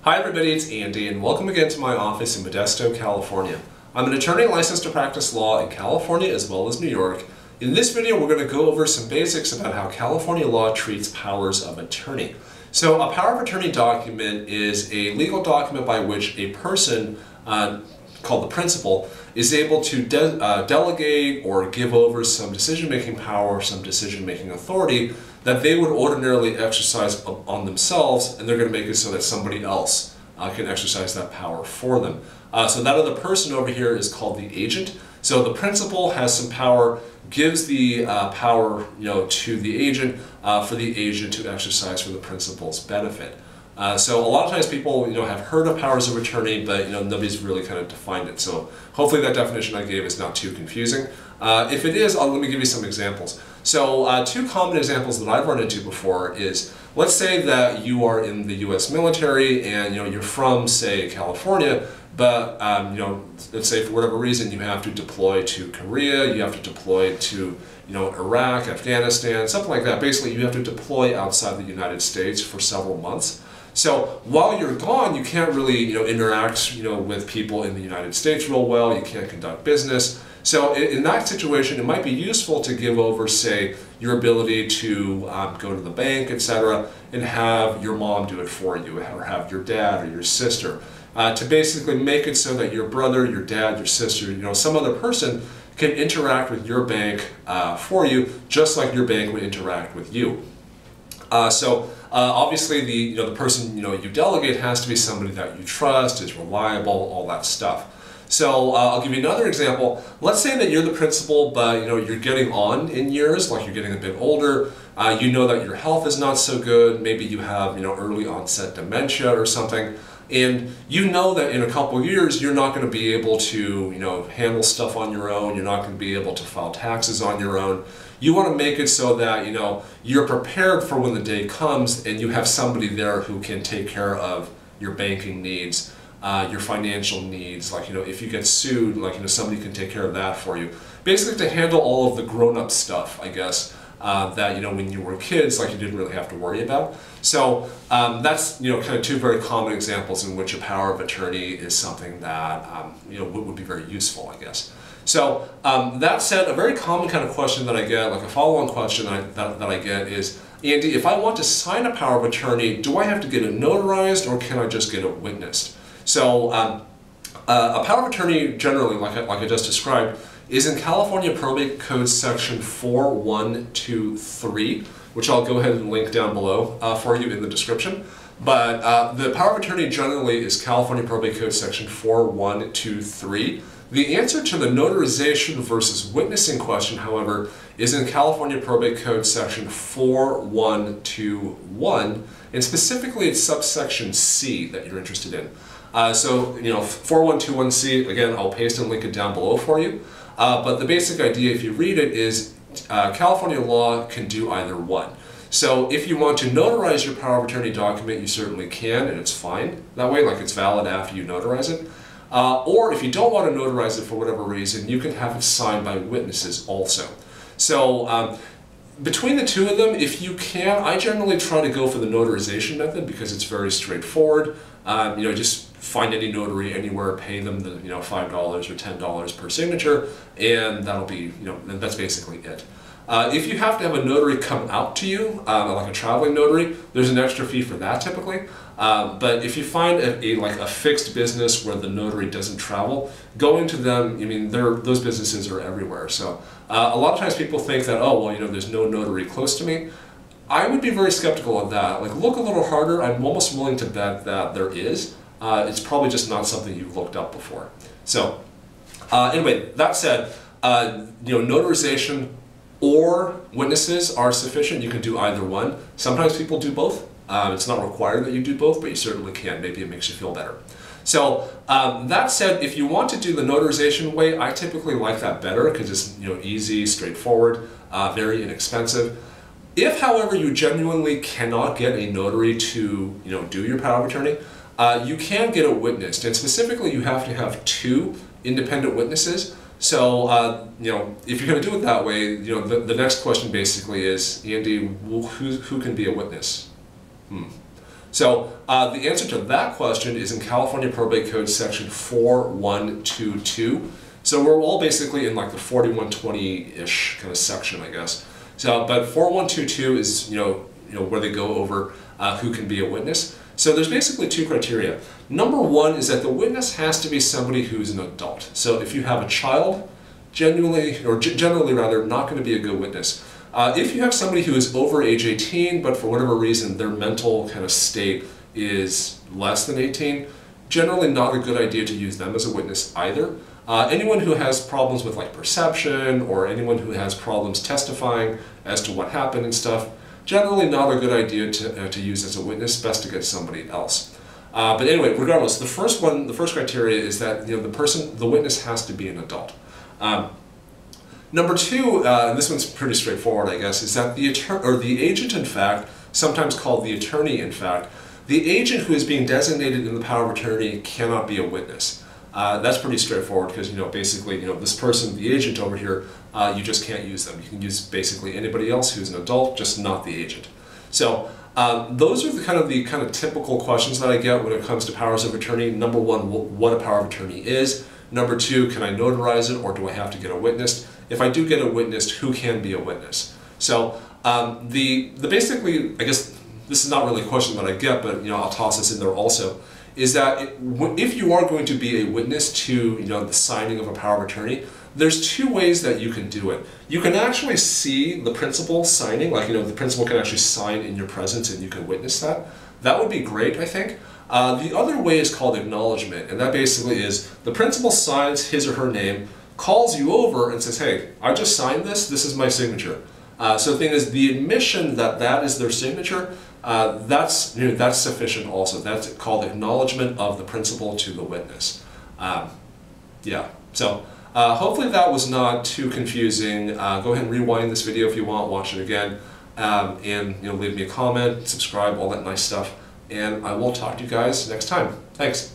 Hi everybody, it's Andy and welcome again to my office in Modesto, California. I'm an attorney licensed to practice law in California as well as New York. In this video we're going to go over some basics about how California law treats powers of attorney. So a power of attorney document is a legal document by which a person called the principal is able to delegate or give over some decision-making power, some decision-making authority that they would ordinarily exercise on themselves, and they're going to make it so that somebody else can exercise that power for them. So that other person over here is called the agent. So the principal has some power, gives the power to the agent for the agent to exercise for the principal's benefit. So a lot of times people have heard of powers of attorney, but nobody's really kind of defined it. So hopefully that definition I gave is not too confusing. If it is, let me give you some examples. So two common examples that I've run into before is, let's say that you are in the U.S. military and you're from, say, California, but let's say for whatever reason you have to deploy to Korea, you have to deploy to Iraq, Afghanistan, something like that. Basically, you have to deploy outside the United States for several months. So while you're gone, you can't really interact with people in the United States real well. You can't conduct business. So in that situation, it might be useful to give over, say, your ability to go to the bank, etc., and have your mom do it for you, or have your dad or your sister, to basically make it so that your brother, your dad, your sister, some other person can interact with your bank for you, just like your bank would interact with you. Obviously the person you delegate has to be somebody that you trust, is reliable, all that stuff. So I'll give you another example. Let's say that you're the principal, but you're getting on in years, like you're getting a bit older. You know that your health is not so good. Maybe you have early onset dementia or something, and you know that in a couple of years you're not going to be able to handle stuff on your own. You're not going to be able to file taxes on your own. You want to make it so that you're prepared for when the day comes and you have somebody there who can take care of your banking needs, your financial needs, like if you get sued, like somebody can take care of that for you. Basically to handle all of the grown-up stuff, I guess, that when you were kids, like you didn't really have to worry about. So that's kind of two very common examples in which a power of attorney is something that would be very useful, I guess. So that said, a very common kind of question that I get, like a follow-on question that I get is, Andy, if I want to sign a power of attorney, do I have to get it notarized or can I just get it witnessed? So a power of attorney generally, like I just described, is in California Probate Code section 4123, which I'll go ahead and link down below for you in the description. But the power of attorney generally is California Probate Code section 4123. The answer to the notarization versus witnessing question, however, is in California Probate Code section 4121, and specifically it's subsection C that you're interested in. So 4121C, again, I'll paste and link it down below for you. But the basic idea, if you read it, is California law can do either one. So if you want to notarize your power of attorney document, you certainly can, and it's fine that way, like it's valid after you notarize it. Or if you don't want to notarize it for whatever reason, you can have it signed by witnesses also. So between the two of them, if you can, I generally try to go for the notarization method because it's very straightforward. Just find any notary anywhere, pay them the $5 or $10 per signature, and that'll be that's basically it. If you have to have a notary come out to you, like a traveling notary, there's an extra fee for that typically. But if you find a fixed business where the notary doesn't travel, going to them, those businesses are everywhere. So a lot of times people think that, oh, well, there's no notary close to me. I would be very skeptical of that. Like, look a little harder. I'm almost willing to bet that there is. It's probably just not something you've looked up before. So anyway, that said, notarization or witnesses are sufficient. You can do either one. Sometimes people do both. It's not required that you do both, but you certainly can. Maybe it makes you feel better. So that said, if you want to do the notarization way, I typically like that better because it's easy, straightforward, very inexpensive. If, however, you genuinely cannot get a notary to do your power of attorney, you can get it witnessed, and specifically you have to have two independent witnesses. So if you're going to do it that way, the next question basically is, Andy, who can be a witness? So the answer to that question is in California Probate Code section 4122. So we're all basically in like the 4120-ish kind of section, I guess. So, but 4122 is where they go over who can be a witness. So there's basically two criteria. Number one is that the witness has to be somebody who's an adult. So if you have a child, generally rather, not going to be a good witness. If you have somebody who is over age 18, but for whatever reason their mental kind of state is less than 18, generally not a good idea to use them as a witness either. Anyone who has problems with like perception, or anyone who has problems testifying as to what happened and stuff, generally not a good idea to use as a witness. Best to get somebody else. But anyway, regardless, the first criteria is that the witness has to be an adult. Number two, and this one's pretty straightforward, I guess, is that the agent in fact, sometimes called the attorney in fact, the agent who is being designated in the power of attorney cannot be a witness. That's pretty straightforward because basically this person, the agent over here, you just can't use them. You can use basically anybody else who's an adult, just not the agent. So those are the kind of typical questions that I get when it comes to powers of attorney. Number one, what a power of attorney is. Number two, can I notarize it, or do I have to get a witness? If I do get a witness, who can be a witness? So basically, I guess this is not really a question that I get, but I'll toss this in there also, is that if you are going to be a witness to the signing of a power of attorney, there's two ways that you can do it. You can actually see the principal signing, like the principal can actually sign in your presence and you can witness that. That would be great, I think. The other way is called acknowledgement, and that basically is the principal signs his or her name, calls you over and says, hey, I just signed this, this is my signature. So the thing is, the admission that that is their signature, that's sufficient also. That's called acknowledgement of the principal to the witness. Yeah, so hopefully that was not too confusing. Go ahead and rewind this video if you want, watch it again, and leave me a comment, subscribe, all that nice stuff, and I will talk to you guys next time. Thanks.